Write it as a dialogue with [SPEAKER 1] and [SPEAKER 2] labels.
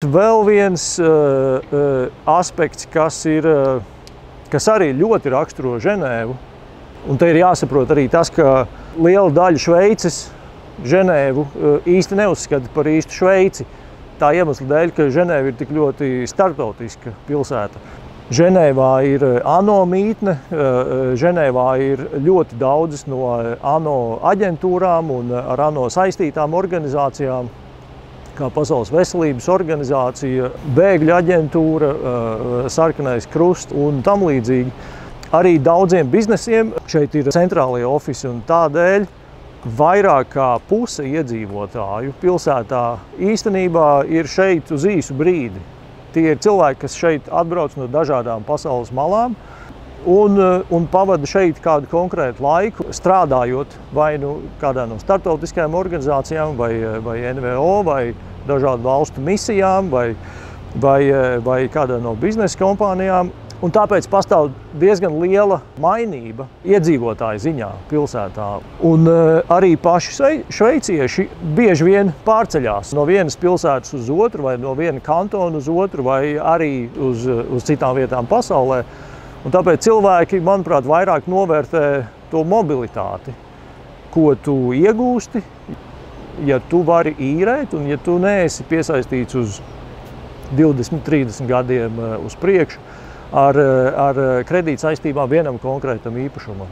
[SPEAKER 1] Vēl viens aspekts, kas arī ļoti raksturo Ženēvu, un te ir jāsaprot arī tas, ka liela daļa Šveices Ženēvu īsti neuzskata par īstu Šveici. Tā iemesla dēļ, ka Ženēva ir tik ļoti starptautiska pilsēta. Ženēvā ir ANO mītne, Ženēvā ir ļoti daudzas no ANO aģentūrām un ar ANO saistītām organizācijām, kā Pasaules veselības organizācija, bēgļu aģentūra, Sarkanais krusts un tam līdzīgi. Arī daudziem biznesiem šeit ir centrālie ofisi, un tādēļ vairāk kā puse iedzīvotāju pilsētā īstenībā ir šeit uz īsu brīdi. Tie ir cilvēki, kas šeit atbrauc no dažādām pasaules malām un pavada šeit kādu konkrētu laiku, strādājot vai nu kādā no starptautiskajām organizācijām, vai NVO, vai dažādu valstu misijām, vai kādā no biznesa kompānijām. Un tāpēc pastāv diezgan liela mainība iedzīvotāju ziņā pilsētā. Un arī paši šveicieši bieži vien pārceļās no vienas pilsētas uz otru, vai no viena kantona uz otru, vai arī uz citām vietām pasaulē. Un tāpēc cilvēki, manuprāt, vairāk novērtē to mobilitāti, ko tu iegūsti, ja tu vari īrēt un ja tu neesi piesaistīts uz 20, 30 gadiem uz priekšu, ar kredītsaistībām vienam konkrētam īpašumam.